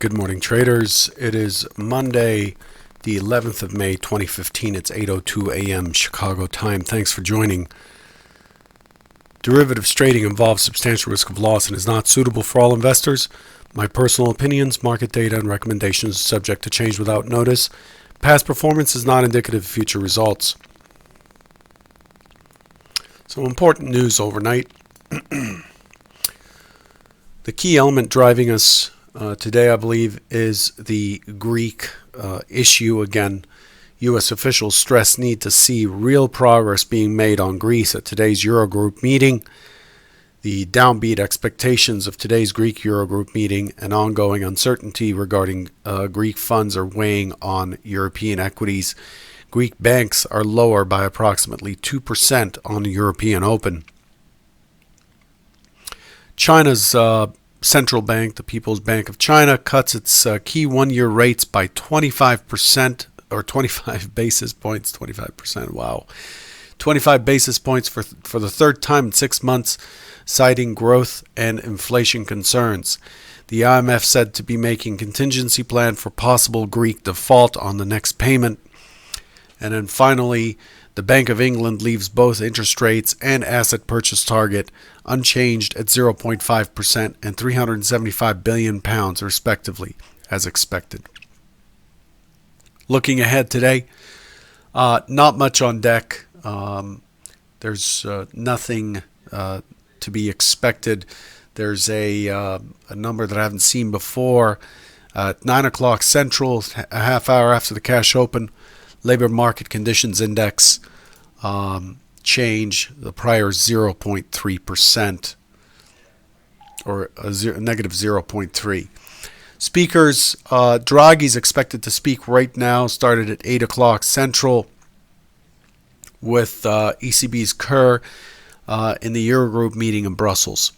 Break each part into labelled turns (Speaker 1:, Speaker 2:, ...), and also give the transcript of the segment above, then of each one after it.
Speaker 1: Good morning, traders. It is Monday, the 11th of May, 2015. It's 8:02 a.m. Chicago time. Thanks for joining. Derivatives trading involves substantial risk of loss and is not suitable for all investors. My personal opinions, market data, and recommendations are subject to change without notice. Past performance is not indicative of future results. Some important news overnight. The key element driving us today, I believe, is the Greek issue. Again, U.S. officials stress need to see real progress being made on Greece at today's Eurogroup meeting. The downbeat expectations of today's Greek Eurogroup meeting and ongoing uncertainty regarding Greek funds are weighing on European equities. Greek banks are lower by approximately 2% on the European Open. China's central bank, the People's Bank of China, cuts its key one-year rates by 25%, or 25 basis points, 25%, wow. 25 basis points for the third time in 6 months, citing growth and inflation concerns. The IMF said to be making contingency plan for possible Greek default on the next payment. And then finally, the Bank of England leaves both interest rates and asset purchase target unchanged at 0.5% and £375 billion respectively, as expected. Looking ahead today, not much on deck. There's nothing to be expected. There's a number that I haven't seen before. At 9 o'clock Central, a half hour after the cash open, Labor Market Conditions Index change. The prior 0.3%, or a negative 0.3. Speakers, Draghi's expected to speak right now, started at 8 o'clock Central, with ECB's Kerr in the Eurogroup meeting in Brussels.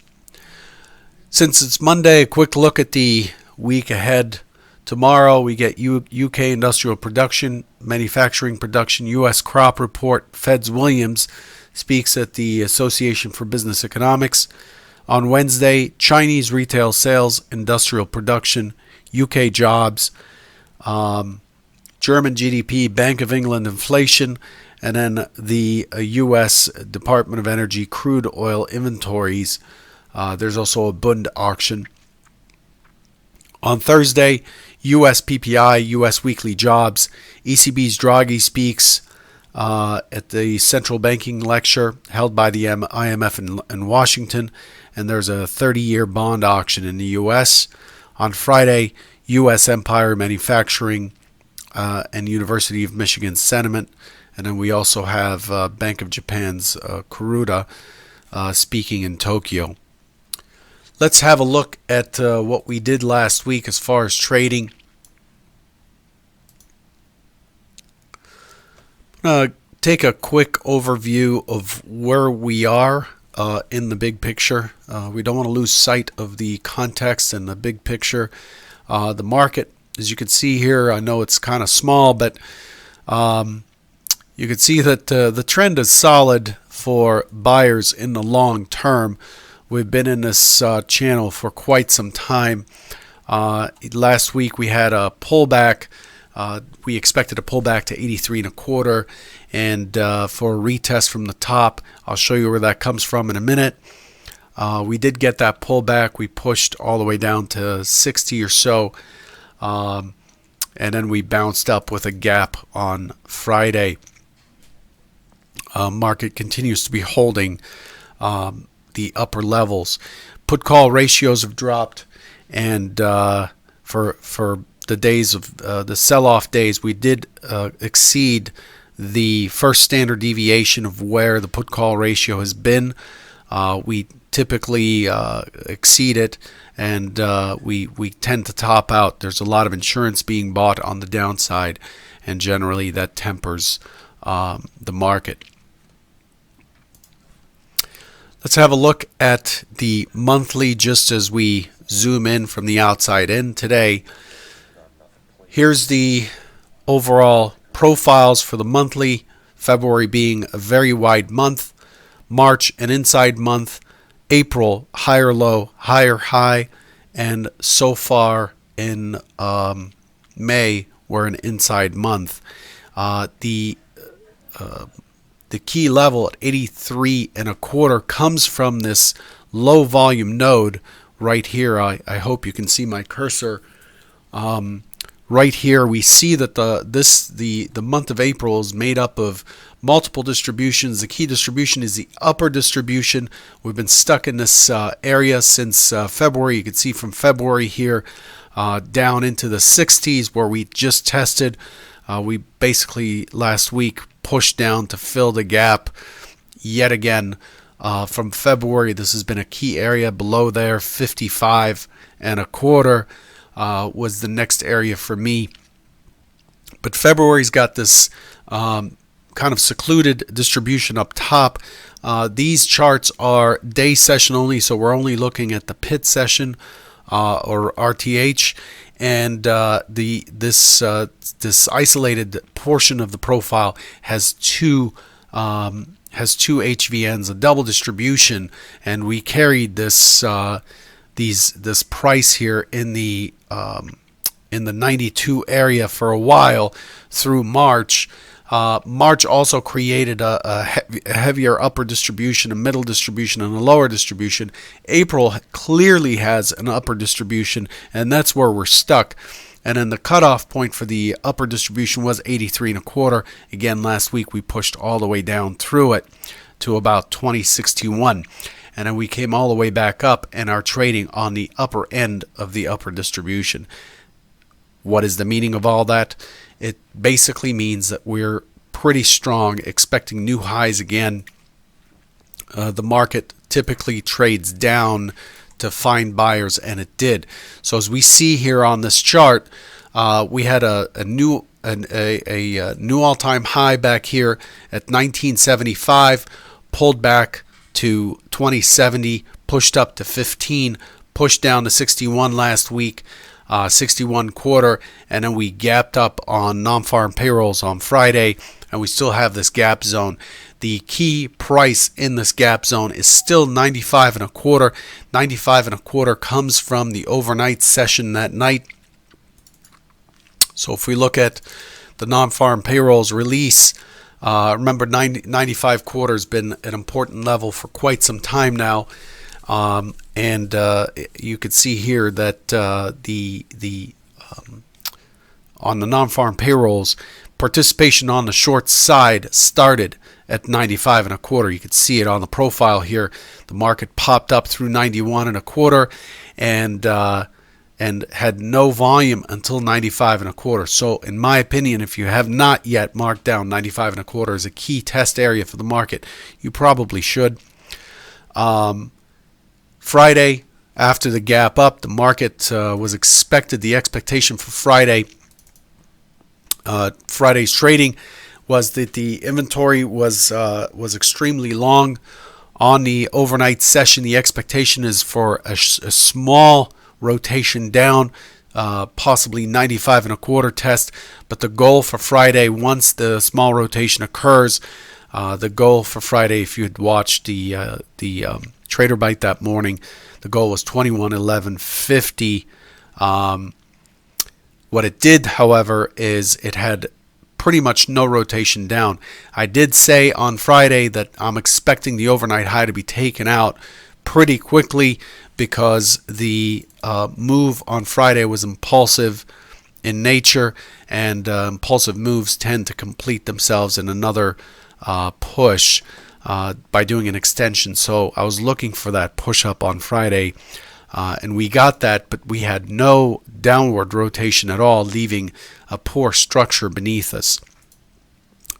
Speaker 1: Since it's Monday, a quick look at the week ahead. Tomorrow we get UK industrial production, manufacturing production, U.S. crop report. Feds Williams speaks at the Association for Business Economics. On Wednesday, Chinese retail sales, industrial production, UK jobs, German GDP, Bank of England inflation, and then the U.S. Department of Energy crude oil inventories. There's also a Bund auction. On Thursday, U.S. PPI, U.S. weekly jobs. ECB's Draghi speaks at the central banking lecture held by the IMF in Washington, and there's a 30-year bond auction in the U.S. On Friday, U.S. Empire Manufacturing and University of Michigan sentiment, and then we also have Bank of Japan's Kuruda speaking in Tokyo. Let's have a look at what we did last week as far as trading. Take a quick overview of where we are in the big picture. We don't want to lose sight of the context and the big picture. The market, as you can see here, I know it's kind of small, but you can see that the trend is solid for buyers in the long term. We've been in this channel for quite some time. Last week we had a pullback. We expected a pullback to 83.25, and for a retest from the top. I'll show you where that comes from in a minute. We did get that pullback. We pushed all the way down to 60 or so, and then we bounced up with a gap on Friday. Market continues to be holding the upper levels. Put-call ratios have dropped, and for the days of the sell-off days, we did exceed the first standard deviation of where the put-call ratio has been. We typically exceed it, and we tend to top out. There's a lot of insurance being bought on the downside, and generally that tempers the market. Let's have a look at the monthly just as we zoom in from the outside in today. Here's the overall profiles for the monthly, February being a very wide month, March an inside month, April higher low, higher high, and so far in May were an inside month. The key level at 83 and a quarter comes from this low volume node right here. I hope you can see my cursor. Right here we see that the month of April is made up of multiple distributions. The key distribution is the upper distribution. We've been stuck in this area since February. You can see from February here down into the 60s where we just tested. We basically last week pushed down to fill the gap yet again. From February, this has been a key area. Below there, 55 and a quarter was the next area for me. But February's got this kind of secluded distribution up top. These charts are day session only, so we're only looking at the pit session or RTH, and this isolated portion of the profile has two HVNs, a double distribution, and we carried this this price here in the 92 area for a while through March. March also created a heavier upper distribution, a middle distribution, and a lower distribution. April clearly has an upper distribution, and that's where we're stuck. And then the cutoff point for the upper distribution was 83 and a quarter. Again, last week we pushed all the way down through it to about 2061. And then we came all the way back up and are trading on the upper end of the upper distribution. What is the meaning of all that? It basically means that we're pretty strong, expecting new highs again. The market typically trades down to find buyers, and it did. So as we see here on this chart, we had a new all-time high back here at 1975, pulled back to 2070, pushed up to 15, pushed down to 61 last week, 61 quarter, and then we gapped up on non-farm payrolls on Friday, and we still have this gap zone. The key price in this gap zone is still 95 and a quarter. 95 and a quarter comes from the overnight session that night. So if we look at the non-farm payrolls release, remember 95 quarter has been an important level for quite some time now. And you could see here that on the non-farm payrolls, participation on the short side started at 95 and a quarter. You could see it on the profile here. The market popped up through 91 and a quarter, and had no volume until 95 and a quarter. So in my opinion, if you have not yet marked down 95 and a quarter as a key test area for the market, you probably should. Friday, after the gap up, the market was expected. The expectation for Friday's trading was that the inventory was extremely long on the overnight session. The expectation is for a small rotation down, possibly 95 and a quarter test. But the goal for Friday, once the small rotation occurs, the goal for Friday, if you had watched the Trader Bite that morning, the goal was 21.1150. What it did, however, is it had pretty much no rotation down. I did say on Friday that I'm expecting the overnight high to be taken out pretty quickly because the move on Friday was impulsive in nature, and impulsive moves tend to complete themselves in another push by doing an extension. So I was looking for that push up on Friday, and we got that, but we had no downward rotation at all, leaving a poor structure beneath us.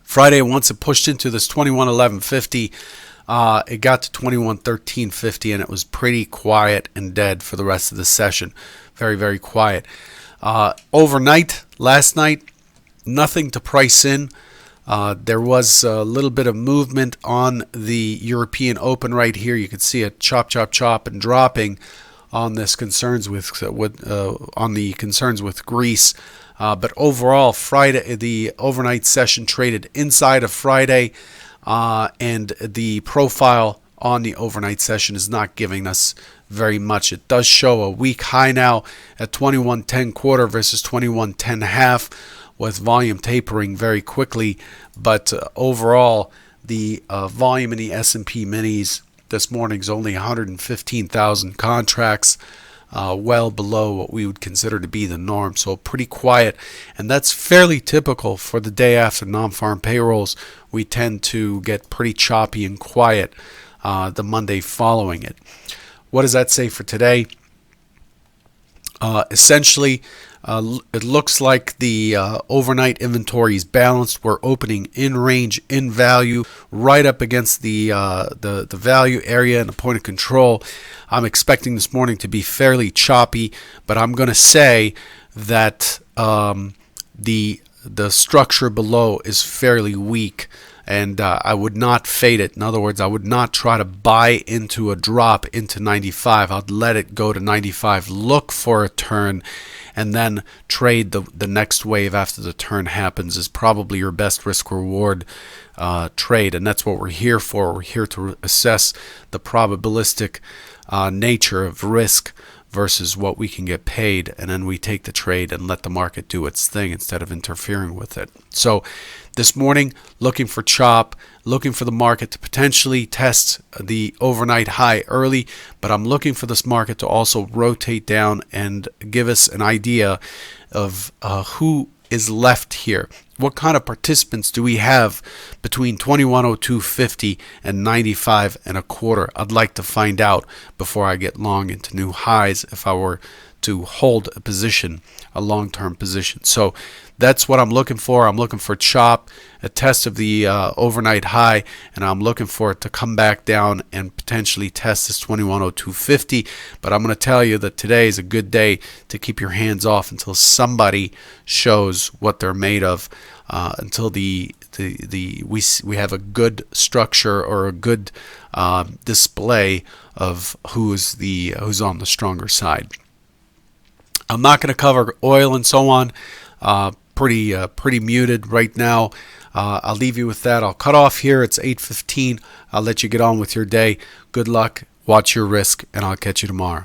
Speaker 1: Friday, once it pushed into this 21.1150, it got to 21.1350, and it was pretty quiet and dead for the rest of the session. Very, very quiet. Overnight, last night, nothing to price in. There was a little bit of movement on the European Open right here. You can see it chop, chop, chop, and dropping on this concerns with Greece. But overall, Friday, the overnight session traded inside of Friday, and the profile on the overnight session is not giving us very much. It does show a weak high now at 2110 quarter versus 2110 half, with volume tapering very quickly. But overall, the volume in the S&P minis this morning is only 115,000 contracts, well below what we would consider to be the norm. So pretty quiet, and that's fairly typical for the day after non-farm payrolls. We tend to get pretty choppy and quiet the Monday following it. What does that say for today? Essentially, it looks like the overnight inventory is balanced. We're opening in range, in value, right up against the value area and the point of control. I'm expecting this morning to be fairly choppy, but I'm going to say that the structure below is fairly weak, and I would not fade it. In other words, I would not try to buy into a drop into 95. I'd let it go to 95, look for a turn, and then trade the next wave after the turn happens is probably your best risk reward trade, and that's what we're here for. We're here to assess the probabilistic nature of risk versus what we can get paid, and then we take the trade and let the market do its thing instead of interfering with it. So this morning, looking for chop, looking for the market to potentially test the overnight high early, but I'm looking for this market to also rotate down and give us an idea of who is left here. What kind of participants do we have between 2102.50 and 95 and a quarter? I'd like to find out before I get long into new highs if I were to hold a position, a long-term position. So that's what I'm looking for. I'm looking for chop, a test of the overnight high, and I'm looking for it to come back down and potentially test this 2102.50. But I'm going to tell you that today is a good day to keep your hands off until somebody shows what they're made of, until we have a good structure or a good display of who's on the stronger side. I'm not going to cover oil and so on. Pretty muted right now. I'll leave you with that. I'll cut off here. It's 8:15. I'll let you get on with your day. Good luck. Watch your risk, and I'll catch you tomorrow.